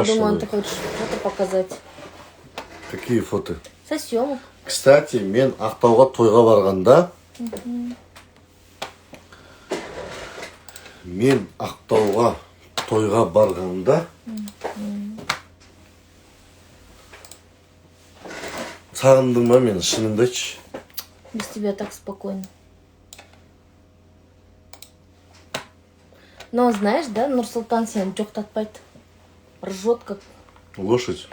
Я думаю, ты хочешь фото показать. Какие фото? Со съемок. Кстати, мен Ақтауға тойға барғанда, сағындың ба мені, шыныңды айтшы? Без тебя так спокойно. Но знаешь, да, Нұрсұлтан сені жоқтатпайды. Ржет как... Лошадь?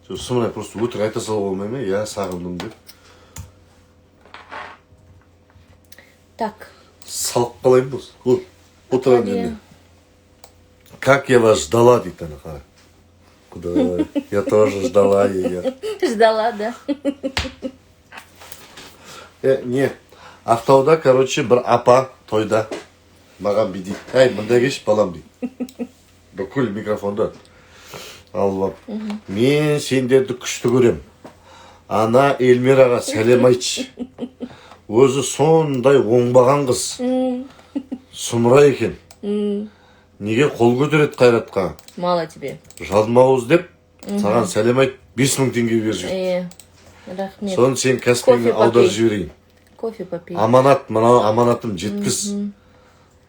Сұмырай просто өтірік айта салуға болмай ма? Я сағындым деп. Так. Салып қалайын болсын. Отыра деме. Как я вас ждала, дейді ана қара. Куда? Я тоже ждала ее. Ждала, да? Не, Ақтауда, короче, бір апа тойда маған бүй дейді. Әй, мында кеш, балам дейді. Бүкіл микрофонда алып. Мен сендерді күшті көрем. Ана Эльмираға сәлем айтшы. Өзі сондай оңбаған қыз. Сұмыра екен. Неге қол көтереді Қайратқа? Мало тебе. Жалмауыз деп, саған сәлем айт, 5000 теңге бер жүр. Рахмет. Соны сен Каспийге аударып жіберейін. Кофе попей. Аманат, мынау аманатым жеткіз.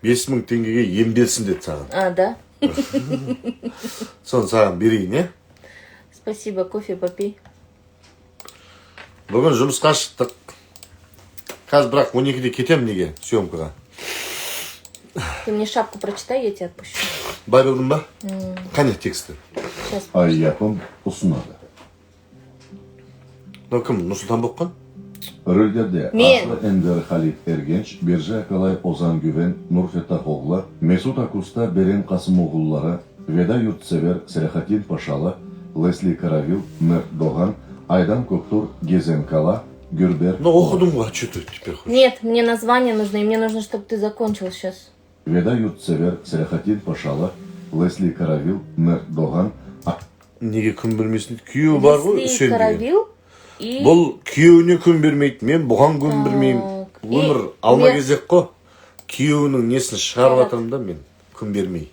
5000 теңгеге емделсін деді саған. А, да? Соны саған берейін, е? Спасибо, кофе попей. Бүгін жұмысқа шықтық. Қазір бірақ 12-де кетем неге, съемкаға. Ты мне шапку прочитай, я тебя отпущу. Бай білдің ба? Қане тексті? Сейчас. Айяпым ұсынады. Мынау кім, Нұрсұлтан боққан? Рөлдерде Мен. Aslı Ender Halit Ergenç, Берже Акалай Озан Güven, Nurfetah Oğlu, Mesut Akusta Beren Kasımoğulları, Veda Yurtsever Selahattin Paşalı, Leslie Karavil, Mert Doğan, Aydan Көктур, Gezen Kala, Gürber... Ну, оқыдым ғой, что ты теперь хочешь? Нет, мне название нужно, и мне нужно, чтобы ты закончил сейчас. Veda Yurtsever Selahattin Paşalı, Leslie Karavil, Mert Doğan... Неге күн бермесін дейді? Күйеуі бар ғой, Leslie Үсен деген. Karavil и... Бұл күйеуіне күн бермейді, мен бұған күн бермеймін. Өмір алма кезек қой. Күйеуінің несін шығарып атырым да мен күн бермей.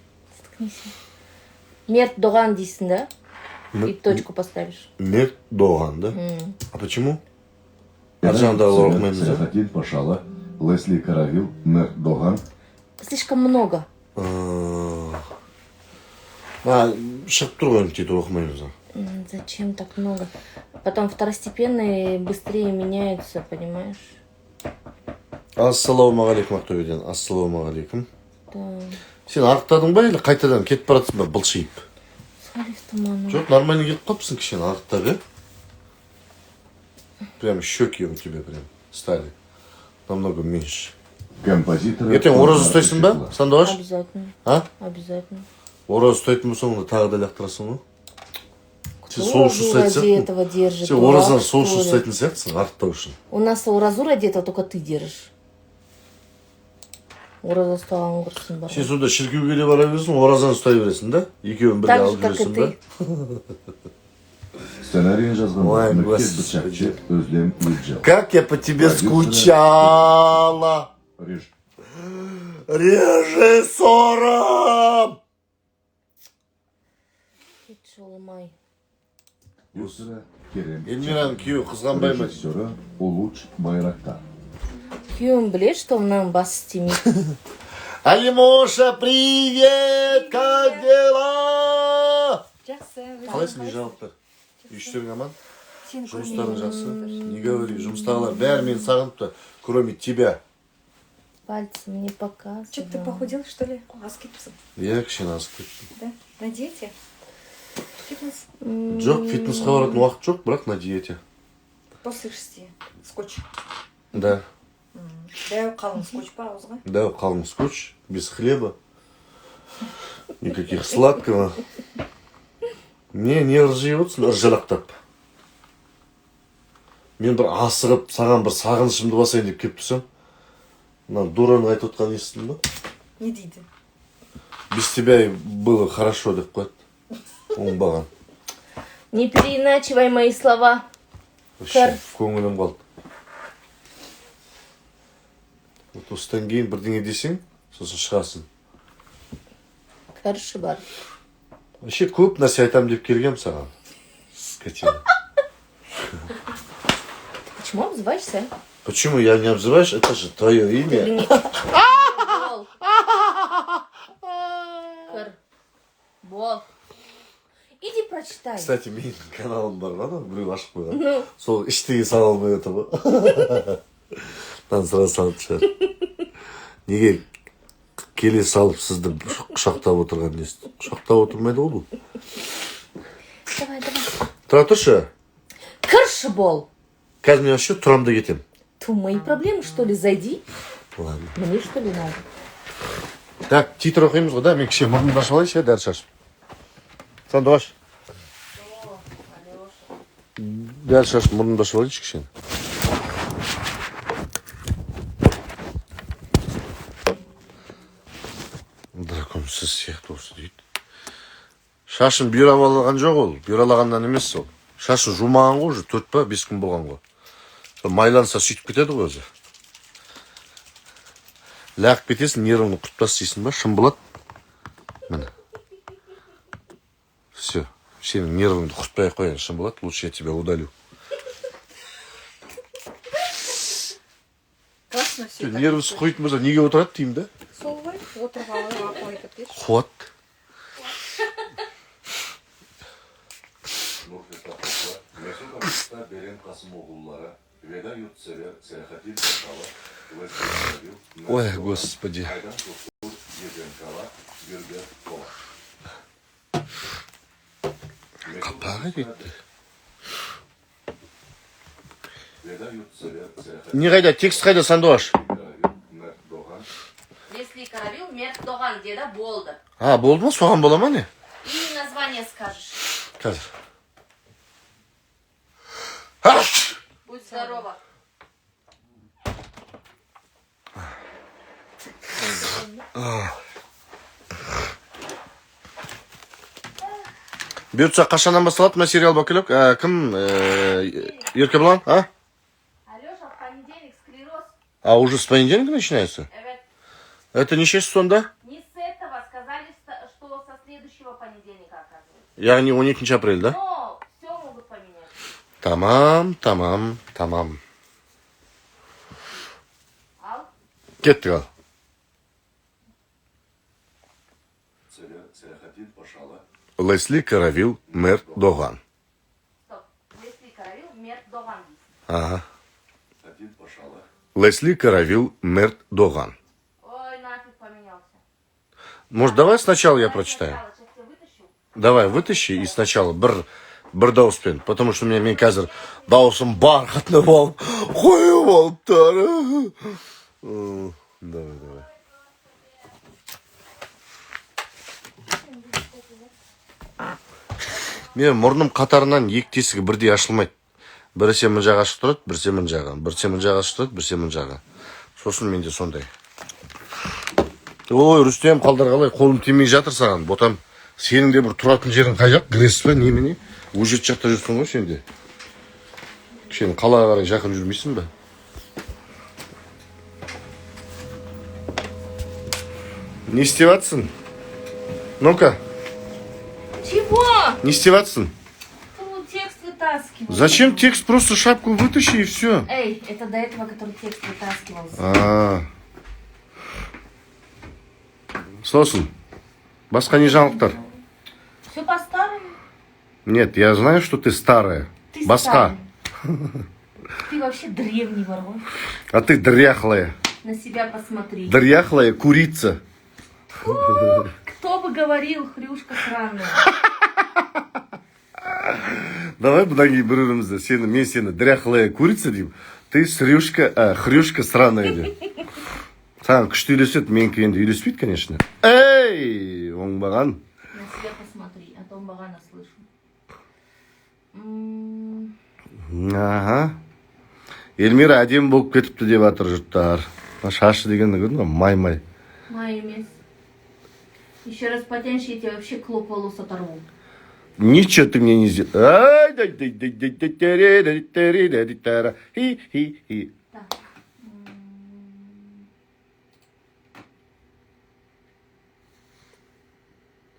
Мерт Доған дейсің, да? И точку поставишь. Мерт Доған, да? А почему? Veda Аржандағы Yurtsever оқымаймыз, да? Selahattin Paşalı, Leslie Karavil, Mert Doğan... Слишком много. Шығып тұр ғой, тетіп оқымаймыз. Зачем так много? Потом второстепенные быстрее меняются, понимаешь? Ассалаумағалейкум, Ақтөбеден. Ассалаумағалейкум. Да. Сен арықтадың ба, или қайтадан кетіп баратсың ба, былшиып? Салив туману. Жоқ, нормально кетіп қалыпсың кішкене арықтап, е? Прям щеки у тебя прям стали. Намного меньше. Композитор... Ертең ораза ұстайсың ба, Сандуғаш? Обязательно. А? Обязательно. Ораза ұстайтын болсаң, онда тағы да лақтырасың ғой? Сен Кто соғыс уразу ради ұстайтын этого держит? Сен Дурак, оразадан что соғыс ли? ұстайтын сияқтысың, арықтау үшін. У нас уразу ради этого только ты держишь. Ораза ұстаған құрсын бар. Сен сонда шіркеуге де бара бересің, оразаны ұстай бересің, да? Екеуін бірге Так же, алып как и жүресің, да? ты. Ssenariyin жазған Ой, Нүкет господи. Бычакчы Özlem Yücel. Как я по тебе Продюсеры. скучала! Режиссером! Шоломай. Продюсері Керем Эльмираның күйеуі қызғанбай ма? Режиссері Улуч Байрактар. Күйеуім білет, что мынаның басы істемейді. Алимоша, привет! Как дела? Жақсы. Қалайсың, не жаңалықтар? Үйштерің аман? Жұмыстарың жақсы? Не говори, жұмыстағылар бәрі мені сағыныпты, кроме тебя. Пальцем не показывай. Что, ты похудел, что ли? Асып кетіпсің. Я кішкене асып кеттім. Да? На диете? Фитнес? Жоқ, фитнесқа баратын уақыт жоқ, бірақ на диете. После 6. Скотч. Да, Дәу қалың скотч па ауызға? да, қалың скотч, без хлеба, никаких сладкого. Не ыржиып отырсың, ыржалақтап. Мен бір асығып, саған бір сағынышымды басайын деп келіп тұрсам, мына дураның айтып отқанын естідің ба? Не дейді? Без тебя было хорошо деп қояды. Оңбаған. Не переиначивай мои слова. Вообще, көңілім қалды. Вот осыдан кейін бірдеңе десең, сосын шығасың. Кәрші бар. Вообще көп нәрсе айтам деп келгем саған. Скотина. Почему обзываешься? Почему я не обзываешь? Это же твое имя. Бол. Кыр. Бол. Иди прочитай. Кстати, менің каналым бар ма? Біреу ашып қойған. Сол іштегі сала алмай отыр ғой. Сразу салып шығар. Неге келе салып сізді құшақтап отырған несі? Құшақтап отырмайды ғой бұл. Давай. Тұра тұршы. Кыршы бол. Қазір мен вообще тұрам да кетем. Tu мои проблемы, что ли? Зайди. Ладно. Мне что ли надо? Так, титр оқимыз ғой да? Мен кішкене мұрнымды ашып алайыншы, дәрі шашып. Сандуғаш. Дәрі шашып мұрнымды ашып алайыншы кішкене. Драконсыз сияқты осы дейді. Шашын бүйрап алған жоқ ол. Бүйралағаннан емес ол. Шашын жумаған ғой, уже 4 па 5 күн болған ғой. Майланса сөйтіп кетеді ғой өзі. Ләқіп кетесің, нервыңды құтпас дейсің ба? Шын болады. Міне. Все. Сенің нервыңды құтпай қоян, шын болады. Лучше я тебя удалю. Классно все. Нервісі қойтын болса, неге отырады деймін да? Сол ғой, отырып алып қойды деші. Қуат. Нұрфета Хоғла, Месут Акуста Берен Қасымоғлылары, Веда Ютсевер Серахатин Пашалы, Лесли Каравил, Ой, господи. Айдан Тоқур, Егенкала, Гюргер Кола. Қапағы кетті. Веда Ютсевер Серахатин Не қайда, текст қайда, Сандуғаш? Каравил, Мерт Доған, Если Каравил, Мерт Доган, деда болды. А, болды ма? Соған бола ма не? И название скажешь. Қазір. Будь здорова. Бұйыртса қашаннан басталады материал бакілік? Кім? Еркебұлан? А? Алеша, в понедельник склероз. А уже с понедельника начинается? Это не честь сонда? Не с этого, сказали, что со следующего понедельника оказывается. Яғни 12 апрель, да? Но все могут поменять. Тамам. Ал? Кеттік ал. Серахатин Пашалы, Лесли Каравил, Мерт Доган. Стоп. Лесли Каравил, Мерт Доган. Ага. Хатин Пашалы, Лесли Каравил, Мерт Доган. Ой, нафиг поменялся. Может, давай сначала я Давай прочитаю? сначала, сейчас я вытащу. Давай, вытащи и сначала бір дауыспен, потому что мен қазір дауысым барқытны болып, қойып алыптар. Давай. Мен мұрным қатарынан екі тесігі бірдей ашылмайды. Біресе мына жаққа ашық тұрады, біресе мына жаққа. Біресе мына жаққа ашық тұрады, біресе мына жаққа. Сосын менде сондай. Ой, Рүстем, қалдар қалай? Қолым тимей жатыр саған, ботам. Сенің де бір тұратын жерің қай жақ? Гресс па, немене? Өжет жақта жүрсің ғой сен де. Кішкене қалаға қарай жақын жүрмейсің ба? Не істеватсың? Ну-ка, Чего? не істеватсың? Ну, текст вытаскивал. Зачем текст? Просто шапку вытащи и все. Эй, это до этого, который текст вытаскивался. Сосын. Басқа не жаңалықтар? Все по-старому. Нет, я знаю, что ты старая. Ты Басқа. старый. Ты вообще древний ворон. А ты дряхлая. На себя посмотри. Дряхлая курица. Кто бы говорил, хрюшка сраная. Давай бұдан кейін бір-бірімізді. Мен сені дряхлая курица деймін. Ты хрюшка сраная деп. Саған күшті үйлеседі, менікі енді үйлеспейді, конечно. Эй, оңбаған. На себя посмотри, а то багана слышу. Ага. Эльмира әдемі болып кетіпті деп жатыр жұрттар. Шашы дегенді көрдің ба? Май. Май емес. Еще раз потянешь, я тебе вообще клок волос оторву. Ничего ты мне не сделал. Так.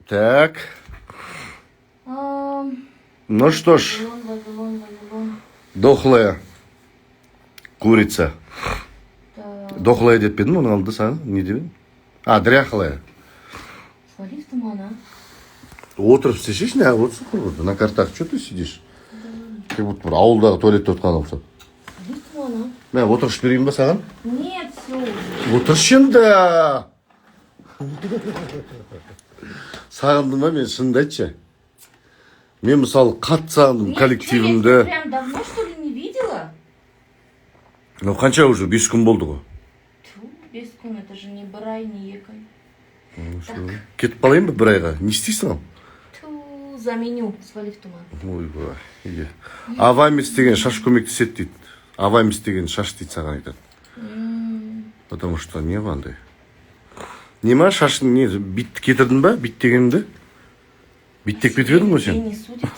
Так. Ну что ж, Вавилон. дохлая курица. Так, Дохлая деп пе едің, оны алды саған, не деп едің? А, дряхлая. свали в туман, а? Отырып істесейші, не отырсың құрғырды. На картах, что ты сидишь? Как будто бір ауылдағы туалетте отқан ұқсап. Свали в туман, Мә, отырыш берейін ба саған? а? Нет, все. Отыршы енді. Сағындым ба мен, шынымды айтшы. Мен мысалы қатты сағындым Нет, коллективімді. что, я тебя прям давно, что ли, не видела? Ну, қанша уже? 5 күн болды ғой. Тьфу, без кун, это же не брай, не екай. Кетіп қалайын ба бір айға? Не істейсің ал? Тьфу, заменю, свали в туман. Ойбай, иә. Авамис деген шаш көмектеседі дейді. Авамис деген шаш дейді саған айтады. Потому что не қандай. Не ма шашын не, битті кетірдің ба? Бит дегенді? Биттек кетіп едің ғой Тебе сен? не судят.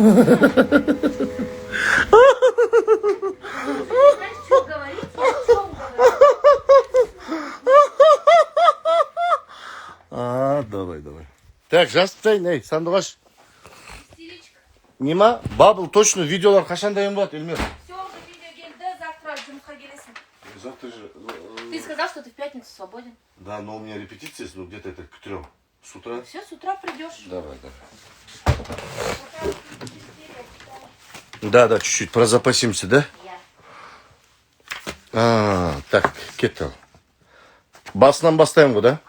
Знаешь, что говорить? Я о чем говорю? Давай. Так, жазып тастайын, ей, сандуғаш. Истеричка. Не ма? Бабыл, точно видеолар қашан дайын болады, Эльмир? Все, уже видео келді, завтра жұмысқа келесің. Завтра же... Ты сказал, что ты в пятницу свободен. Да, но у меня репетиция, ну где-то это к 3 с утра. Все, с утра придешь. Давай. Да, чуть-чуть прозапасимся, да? Так, кеттік. Басынан бастаймын ғой, да?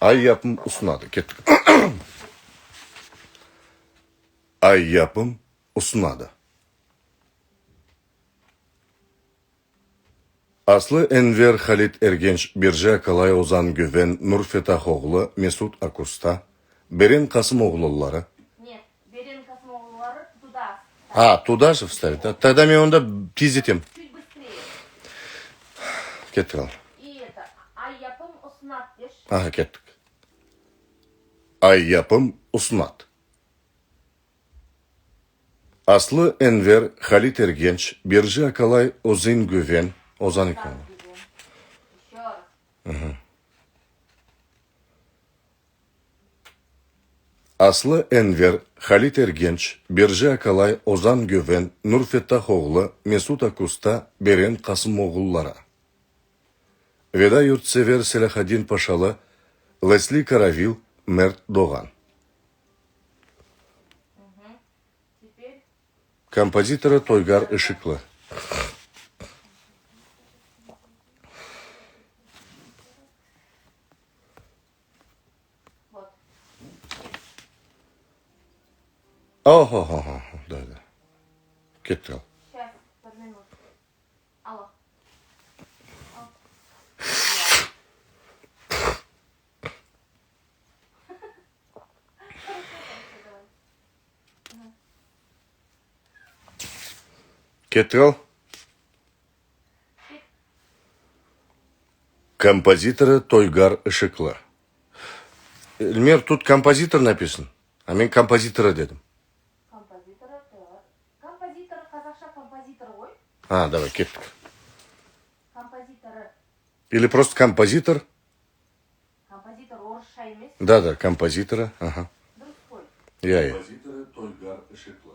Ай-япым ұсынады, кеттік. Ай-япым ұсынады. Аслы Энвер Халит Эргенч Бирже Акалай Озан Гөвен Нурфетах оғлы Месут Акуста Берен Қасым оғлылары. Нет, Берен Космоглары туда. Туда же вставить, да? Тогда мне онда тездетем. Чуть быстрее. Кеттік ал. И это, ай-япым ұсынат, деш. Кеттік. Ай-япым ұсынады. Аслы Энвер Халит Эргенч Бирже Акалай Озан Гөвен Озан екен. Еще раз. Аслы Энвер Халит Эргенч Бирже Акалай Озан Гөвен Нурфеттах оғлы Месут Акуста Берен Қасым оғлылары. Веда Юртсевер Селахадин Пашалы Лесли Каравил Мерт Доған. Теперь Композиторы Тойгар Ишиклы. вот. Да. Кеттік ал. Сейчас, под минуту. Алло. Кеттік ал. Композиторы Тойгар Ишиклы. Эльмир, тут композитор написан, а мен композитора дедім. Композитора, да. Композитор, қазақша композитор ғой. Давай, кеттік. Композиторы. Или просто композитор. Композитор орысша емес. Да, композиторы. Дұрыс қой. Я. Композиторы Тойгар Ишиклы.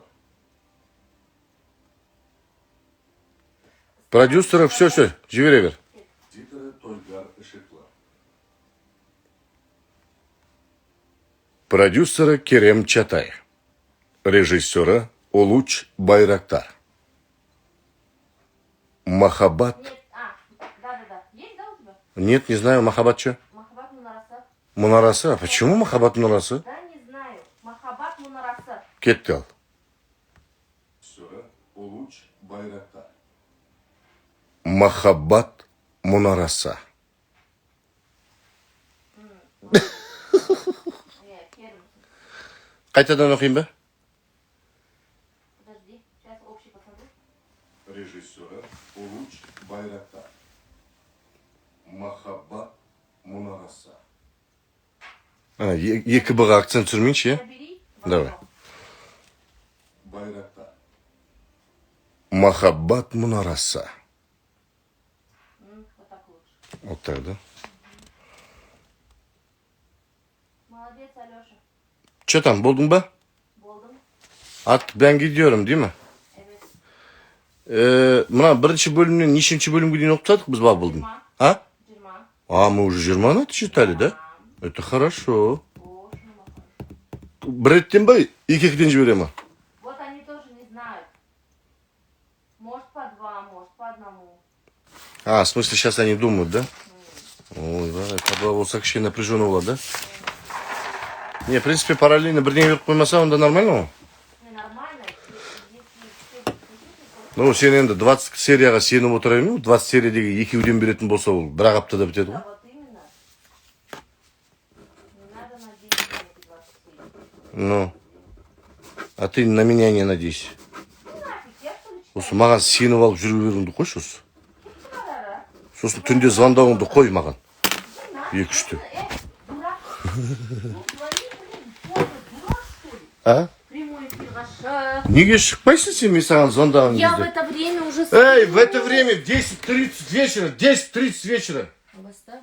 Продюсеры, все, жібере бер. Композиторы Тойгар Ишиклы. Продюсеры Керем Чатай. Режиссеры Улуч Байрактар. Махаббат. Нет, да. Есть, да, у тебя? Нет, не знаю, Махаббат что? Махаббат Мунарасы. Мунарасы. А почему Махаббат Мунарасы? Да, не знаю. Махаббат Мунарасы. Кетті ал. Режиссеры Улуч Байрактар. Махаббат Мунарасы. Керім. Қайтадан оқиын ба? Подожди, сейчас общий посмотрю. Режиссеры Улуч Байрактар. Махаббат Мунарасы. Екі бұға акцент түсірмейінші, е? Набери. Давай. Байрактар. Махаббат Мунарасы. Вот так лучше. Вот так, да? Молодец, Алеша. Че там, болдың ба? Болдым. Artık ben gidiyorum değil mi? Mına birinci bölümden нешінші bölümге дейін оқытадық біз Бабылдың? А? А, мы уже 20 читали, да? Это хорошо. Бір реттен ба, екі-екіден жібере ма? Вот они тоже не знают. Может по 2, может по 1. А, в смысле, сейчас они думают, да? Ой, да, это болса кішкене напряженно болады, да? Не, в принципе, параллельно бірдеңе беріп қоймаса, онда нормально ма? Ненормально. Ну, сен енді 20 серияға сеніп отырайын, 20 сериядегі екеуден беретін болса, ол бір-ақ аптада бітеді ғой. Вот именно. Не надо надеяться на эти 20 серий. Ну, а ты на меня не надейся. Нафиг, я что ли Осы маған сеніп алып жүре беруіңді қойшы осы. Сосын түнде звондауыңды қой маған. 2-3-те. Дурак. Ну, звони, блин, тоже дурак, что ли? А? Прямой эфир ваш. Неге шықпайсың сен мен саған звондаған Я в кезде? это время уже... Эй, в это время 10:30 вечера, 10:30 вечера. Баста.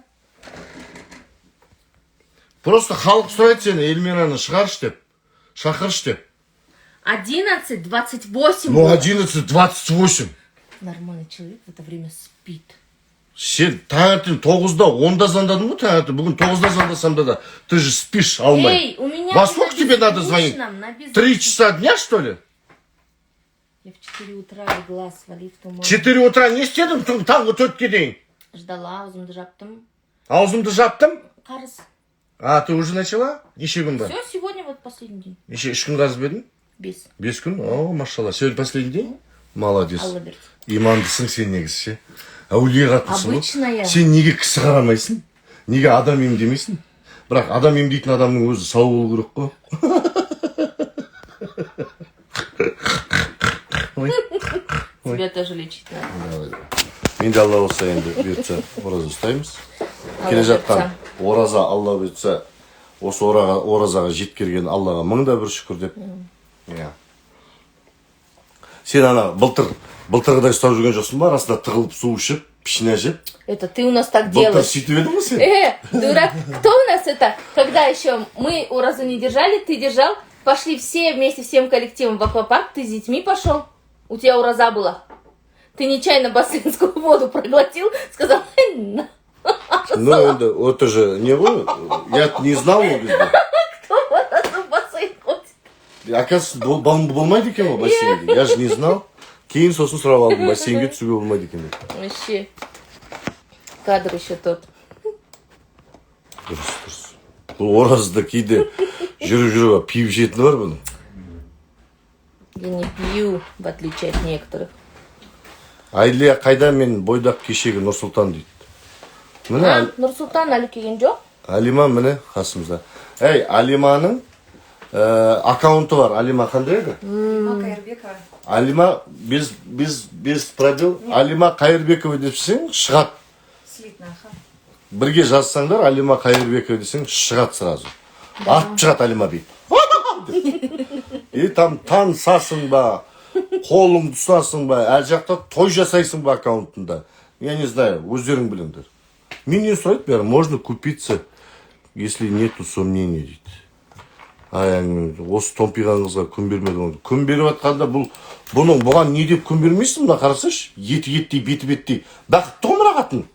Просто халық сұрайды сені, Эльмираны шығаршы деп. Шақыршы деп. 11:28. Ну, 11:28. Нормальный человек в это время спит. Сен таңертең 9-да, 10-да звондадың ғой таңертең. Бүгін 9-да звондасам да, ты же спишь, алмай. Эй, у меня... Во сколько тебе надо звонить? 3 часа дня, что ли? Я в 4 утра легла, свалив туман. 4 утра не істедің таңғы 4-ке дейін? Ждала, аузымды жаптым. Аузымды жаптым? Қарыз. А, ты уже начала? Неше күн бар? Все, сегодня вот последний день. Неше, 3 күн қарыз бердің? Без. 5 күн? О, машалла. Сегодня последний день? Молодец. Алла берді. Имандысың сен негізі ше. Әулие қатынсың ғой. Обычная. Сен неге кісі қарамайсың? Неге адам емдемейсің? Бірақ адам емдейтін адамның өзі сау болу керек қой. Тебя тоже лечить надо. Мен де Алла болса енді бұйыртса ораза ұстаймыз. Келе жатқан ораза Алла бұйыртса осы оразаға жеткерген Аллаға 1000 бір шүкір деп. Иә. Сен ана былтырғыдай ұстап жүрген жоқсың ба? Арасында тығылып су ішіп, пішіне жеп. Это ты у нас так Былтыр делаешь. сөйтіп едің ғой сен? Дурак. Кто у нас это? Когда еще мы уразу не держали, ты держал. Пошли все вместе, всем коллективом в аквапарк. Ты с детьми пошел. У тебя ураза была. Ты нечаянно бассейнскую воду проглотил. Сказал, Ну, это же не вы. Я не знал. кто у нас в бассейн ходит? Оказывается, болмайды екен ғой бассейнде. Я же не знал. Кейін сосын сұрап алдым, бассейнге түсуге болмайды екен деп. Вообще. Кадр еще тот. Дұрыс. Бұл оразада кейде жүріп пиіп ішетіні бар бұның. Я не пью, в отличие от некоторых. Айлия қайда мен бойдақ кешегі Нұрсұлтан дейді. Міне Нұрсұлтан әлі келген жоқ? Алима міне қасымызда. Ей, Алиманың аккаунты бар. Алима қандай еді? Кайырбекова. Алима без пробел. Алима Қайырбекова депсең шығады. Слитно, аха. Бірге жазсаңдар Алима Қайырбекова десең шығады сразу. Атып шығады Алима бейт. И там танысасың ба, қолыңды ұстасың ба, әл жақта той жасайсың ба аккаунтында. Я не знаю, өздерің біліңдер. Мен не сұрайды бәрі, можно купиться, если нету сомнений дейді. Осы томпиған қызға күн бермеді. Күн беріп атқанда бұған не деп күн бермейсің ба, қарасаш? Еті-еттей, беті-беттей. Бақытты ғымыра қатын.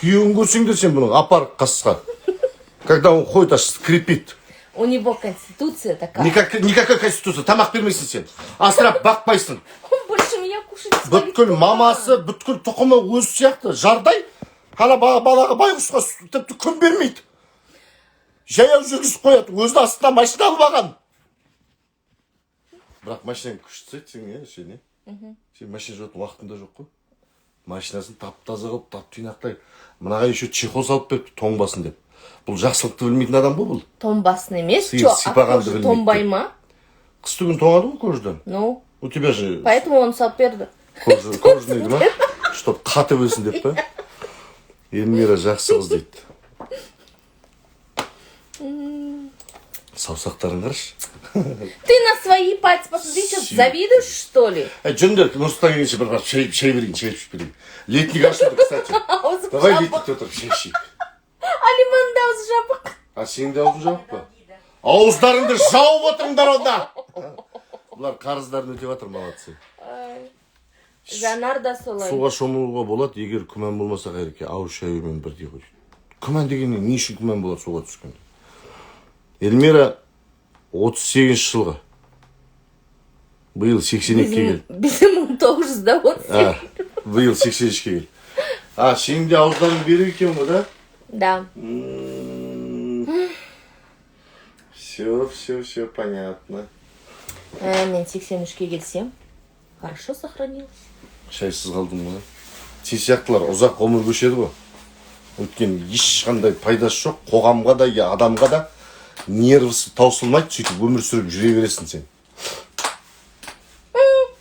Күйеуін көрсеңдер сен бұның апарып қасқа. Когда он ходит, аж скрипит. У него конституция такая. Никакая конституция. Тамақ бермейсің сен. Асырап бақпайсың. Он больше меня кушать не Бүткіл мамасы, бүткіл тұқымы өзі сияқты. Жардай. Ана балаға байғұсқа тіпті күн бермейді. Жаяу жүргізіп қояды. Өзі астына машина алып алған. Бірақ машинаң күшті сен, сен. Сен машина жуатын уақытында жоқ қой. Машинасын тап-таза қылып, тап-түйнақтай. Мынаға еще чехол салып беріпті, тоңбасын деп. Бұл жақсылықты білмейтін адам ғой бұл. Томбасын емес. Сиыр Что, сипағанды а кожа білмейді. томбай ма? Қысты күн тоңады ғой кожадан. Ну, У тебя же поэтому он соперді. кожаный ма? Чтоб қатып өлсін деп па? Эльмира жақсы қыз дейді. Саусақтарын қарашы. Ты на свои пальцы посмотри, что завидуешь, что ли? Жөндер, Нұрсұлтан келгенше бір барып шай берейін, шай ішіп берейін. Летник ашылды, кстати. Аузы Давай жабық. летникте отырып шай ішейік. Алиманның да аузы жабық. А сенің де аузың жауып па? Ауыздарыңды жауып отырыңдар онда. Бұлар қарыздарын өтеп жатыр, молодцы. Жанар да солай. Суға шомылуға болады, егер күмән болмаса қайреке, ауыз шаюмен бірдей ғой. Күмән дегенде не үшін күмән болады суға түскенде? Эльмира 38 жылға. Биыл 82-ге келді. Bizim 1900'da 18. Биыл 83-ге келді. Сенің де ауыздарың берік екен ғой, да? Да. Все понятно. Мен 83-ке келсем, хорошо сохранилось. Шайсыз қалдым ғой. Сен сияқтылар ұзақ ғұмыр көшеді ғой. Өйткені ешқандай пайдасы жоқ, қоғамға да, адамға да нервісі таусылмайды, сөйтіп өмір сүріп жүре бересің сен.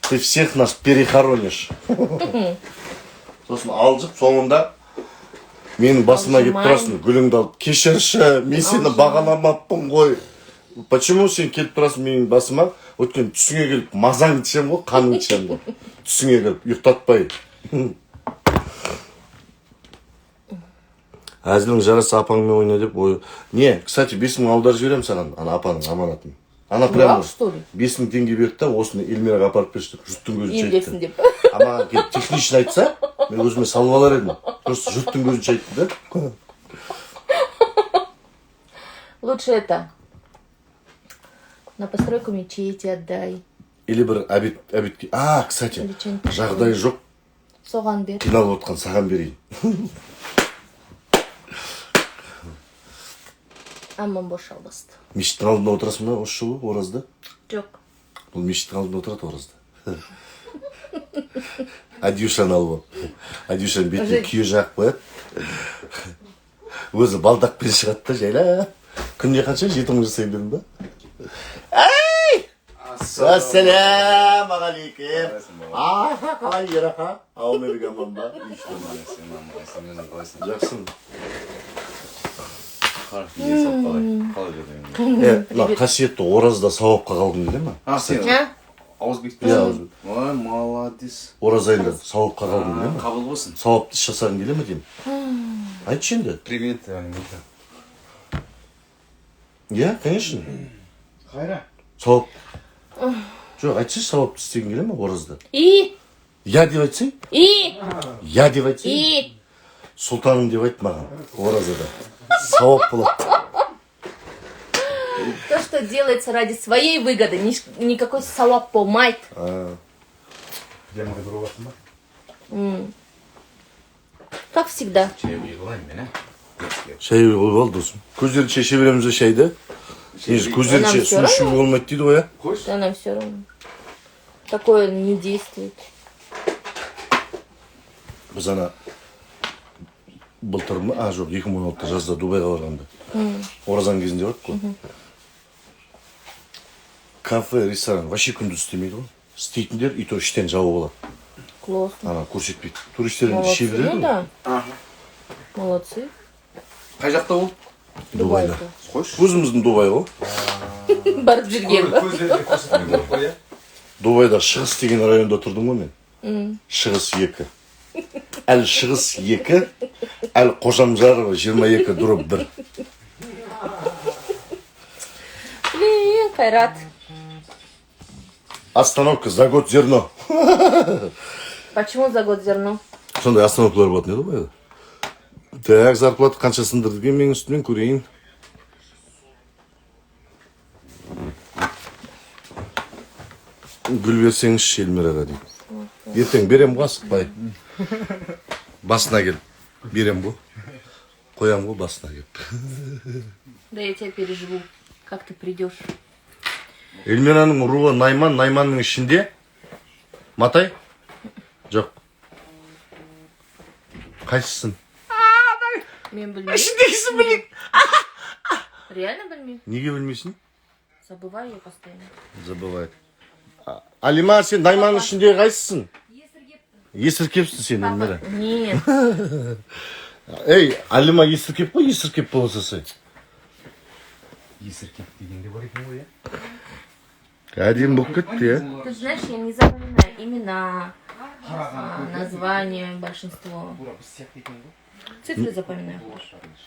Ты всех нас перехоронишь. Сосын алжып, соңында менің басыма келіп тұрасың, гүліңді алып, кешірші, мен сені бағаламаппын ғой. Почему сен келіп тұрасың менің басыма? Өткен түсіңе келіп мазаң ішем ғой, қаның ішем ғой. Түсіңе келіп ұйықтатпай. Әзілің жарасы апаңмен ойна деп ой. Не, кстати, 5000 аударып жіберем саған, ана апаның аманатын. Ана прямо 5000 теңге берді да, осыны Эльмираға апарып берші деп, жұрттың көзінше айтты. Емдесін деп. Ама келіп технично айтса, мен өзіме салып алар едім. Просто жұрттың көзінше айтты да. Лучше это. На постройку мечети отдай. Или бір әбетке. Кстати, жағдай жоқ. Соған бер. Қиналып отқан саған берейін. Аман бошалбасты. Мешіттің алдында отырасың ба осы жылы оразда? Жоқ. Бұл мешіттің алдында отырады оразда. Адюшаны алып алып. Адюшаны бетіне күйе жағып қояды. Өзі балдақпен шығады да жайлап. Күнде қанша? 7 мың жасайын дедің ба? Ассалямағалейкум. Қалай ерақа? Ауылмен бірге аман ба? Жақсың. Қасиетті оразда сауапқа қалғың келе ма? Сен ауызбектен? Ой, молодец. Ораз айында сауапқа қалғың келе ма? Қабыл болсын. Сауапты іс жасағың келе ма деймін? Айтшы енді. Привет, Анюта. Иә, конечно. Қайра? Сауап. Жоқ, айтшы сауапты істеген келе ма оразда? Я деп айтсай? Я деп айтсай? Сұлтаным деп айт маған оразада. Сауап болады. То, что делается ради своей выгоды, никакой сауап болмайды. Как всегда. Шай қойып ал досым. Көздерді шеше береміз де шайды. Көздерді су ішуге болмайды дейді ғой, я? Да нам все равно. Такое не действует. Біз ана былтыр ма? Жоқ, 2016 жазда Дубайға барғанда. Оразан кезінде бардық қой. Кафе, ресторан вообще күндіз істемейді ғой. Істейтіндер и то іштен жауып алады. Классно. Ана көрсетпейді. Туристердің іше береді ғой. Да. Молодцы. Қай жақта ол? Дубайда. Қойшы. Өзіміздің Дубай ғой. Барып жүрген ба? Көздерде көрсетпейді ғой, я? Дубайда шығыс деген районда тұрдым ғой мен. Шығыс 2. Әл шығыс 2, әл Қожамжарова 22 дұрып 1. Блин, Қайрат. Остановка за год зерно. Почему за год зерно? Сондай остановкалар болатын еді ғой. Так, зарплата қанша сындырдыген менің үстімен көрейін. Гүл берсеңіз Эльмираға дейді. Ертең берем ғой асықпай. Басына кел. Берем ғой. Қоям ғой басына кел. Да я тебя переживу. Как ты придешь? Эльмираның руы Найман, Найманның ішінде Матай? Жоқ. Қайсысын? Мен білмеймін. Ішіндегісін білейін. Реально білмеймін. Неге білмейсің? Забываю я постоянно. Забывает. Алима, сен Найманның ішінде қайсысын? Есіркепсің сен, Эльмира. Нет. Ей, Алима есіркеп қой, есіркеп болса сен. Есіркеп дегенде бар екен ғой, я? Әдем болып кетті, я. Ты знаешь, я не запоминаю имена, названия, большинство. Цифры запоминаю.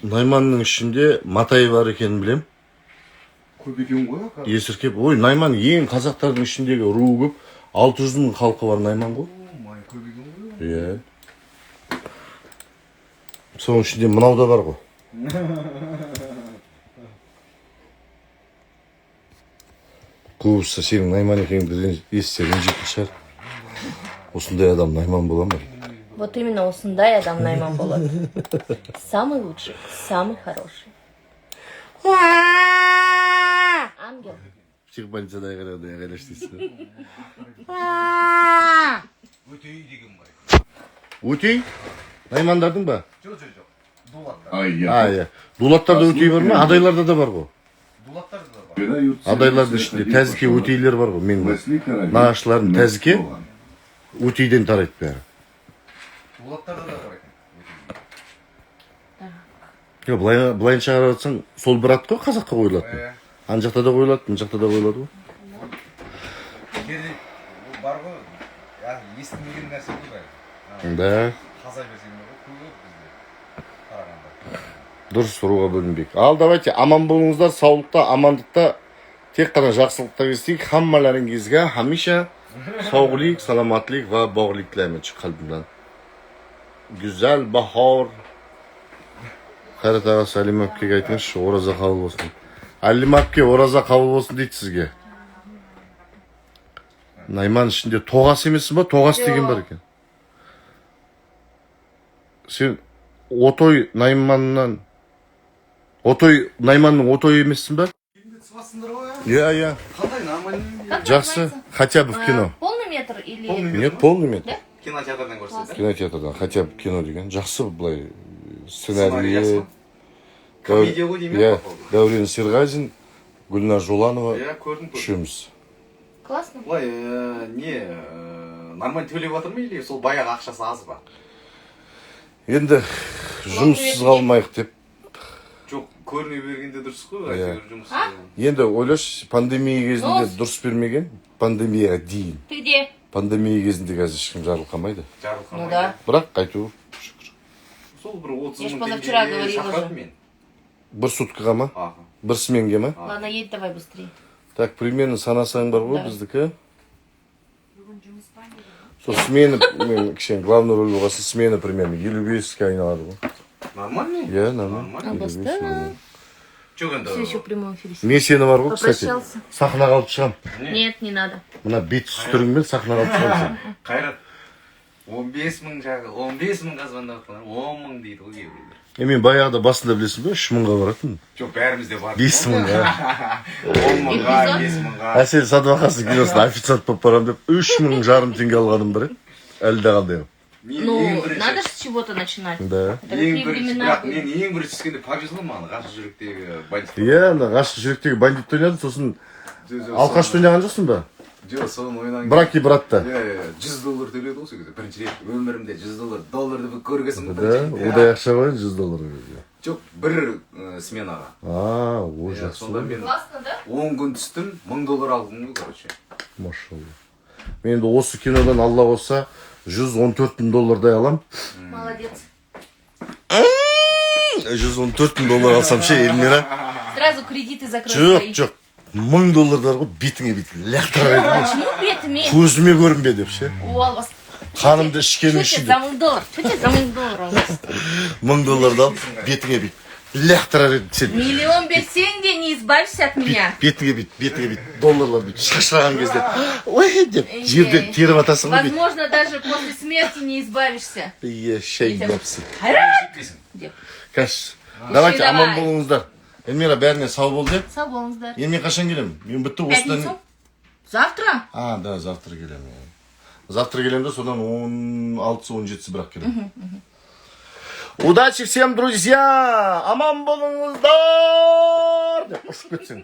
Найманның ішінде Матай бар екенін білем. көп екен ғой қазір. Есіркеп. Ой, Найман ең қазақтардың ішіндегі руы көп. 600 мың халқы бар Найман ғой. Май көп екен ғой. Иә. Соның ішінде мынау да бар ғой. Көбісі сенің Найман екеніңді естісе ренжитін шығар. Осындай адам Найман бола ма? Вот именно осындай адам Найман болады. Самый лучший, самый хороший. Ангел. Психбольницадай қарайштейсің. Өтей деген бар. Өтей? Наймандардың ба? Жоқ. Дулаттар. А я Иә. Дулаттарда өтей бар ма? Адайларда да бар ғой. Дулаттар да бар. Веда Юртсевер Адайлардың ішінде тәзіке өтейлер бар ғой. Мен Лесли Каравил нағашыларым Мерт тәзіке Доган. өтейден тарайды бәрі. Дулаттарда да бар екен. Былайынша қарап жатсаң, сол бір ат қой қазаққа қойылатын. Ан жақта да қойылады, мына жақта да қойылады ғой. Кердей бар ғой. Естімеген нәрсе ғой. Да. Қаза берсең де көп бізде қарағанда. Дұрыс руға бөлінбек. Ал давайте аман болыңыздар, саулықта, амандықта, тек қана жақсылықта естейік. Хаммаларыңызға хамиша саулық, саламатлық ва бағлық тілеймін қалбымдан. Güzel bahar. Қайрат аға Әлим әпкеге айтыңызшы, ораза қабыл болсын. Әлим әпке ораза қабыл болсын дейді сізге. Найман ішінде тоғас емессің ба? Тоғас деген бар екен. Сен Отой Найманның Отой емессің ба? Свасындар ғой. Иә. Қандай нормальный. Как Жақсы. называется? Хотя бы в кино. Полный метр или... Нет, полный метр. Кинотеатрдан көрсетеді. Кинотеатрдан, хотя бы кино деген. Жақсы былай Сценарий сценарий. жақсы. Комедия ғой деймін. Иә, Дәурен Серғазин, Гүлнар Жоланова Иә, көрдім. үшеуміз. Классно. Былай, нормально төлеп жатыр ма или сол баяғы ақшасы аз ба? Енді жұмыссыз қалмайық деп. Жоқ, көріне бергенде дұрыс қой. Иә. Әйтеуір жұмыссыз. Енді ойлашы, пандемия кезінде Дос. дұрыс бермеген. Пандемияға дейін. Ты где? Пандемия кезінде қазір ешкім жарылқамайды. Ну да. Бірақ қайту Сол бір 30 Я ж мың позавчера теңгеге говорила шақырады же. мен. бір суткаға ма? Аха. Бір сменге ма? Ладно, едь давай быстрее. Так, примерно санасаң бар ғой Да. біздікі. Сол смена, мен кішкене главный рөл болғасын смена примерно 55-ке айналады ғой. Нормальный? Иә, нормально. А баста? Жоқ енді. Все еще в прямом эфире. Мен сені бар ғой, кстати. Попрощался. Сахнаға алып шығам. Нет, не надо. Мына бет сүріңмен сахнаға алып шығам. Қайрат. 15 мың жағы, 15 мыңға звондап жатқан, 10 мың дейді ғой кейбіреулер. Мен баяғыда басында білесің бе, 3 мыңға баратын. Жоқ, бәрімізде бар. 5 мыңға. 10 мыңға, 5 мыңға. Әсел Садуақасов киносына официант болып барам деп 3,5 жарым теңге алғаным бар еді. Әлі де қандай. Ну, надо же с чего-то начинать. Да. Это такие Ең бірінші, времена бірақ были. мен ең бірінші түскенде повезло маған, ғашық жүректегі бандит. Иә, ана ғашық жүректегі бандит ойнадым, сосын алқашты ойнаған жоқсың ба? Жоқ, соны ойнаған. Брак и братта. $100 төледі ғой сол кезде. Бірінші рет өмірімде $100 бір көргесім Да, удай ақша ғой $100. Жоқ, бір сменаға. О, жақсы. Сонда мен Классно, да? 10 күн түстім, $1000 алдым ғой, короче. Машалла. Мен енді осы кинодан Алла қосса $114,000 алам. Молодец. $114,000 алсам ше, Эльмира. Сразу кредиты закрой Жоқ, свои. жоқ. $1000 бар ғой, бетіңе бүйтіп лақтырып еді. Почему бетами? Көзіме көрінбе деп ше. О, у вас... Қанымды ішкенім Что үшін тебе деп. за $1? Что тебе за $1 у вас? $1000 алып, бетіңе бүйтіп лақтырар еді сен. Миллион берсең де не избавишься от меня. Бетіңе бүйтіп долларлар бүйтіп шашыраған кезде ой деп жерден теріп атасың ғой бүйтіп. Возможно, даже после смерти не избавишься. Иә, шай yapsın. Жетпейсің. Деп. Кәш. Давайте давай. аман болыңыздар. Эльмира, бәріне сау бол деп. Сау болыңыздар. Енді мен қашан келемін? Мен бітті Пятницу? осыдан... Завтра? Да, завтра келемін. Завтра келемін да, содан 16-17 бірақ келемін. Удачи всем, друзья! Аман болыңыздар! Деп ұшып кетсең.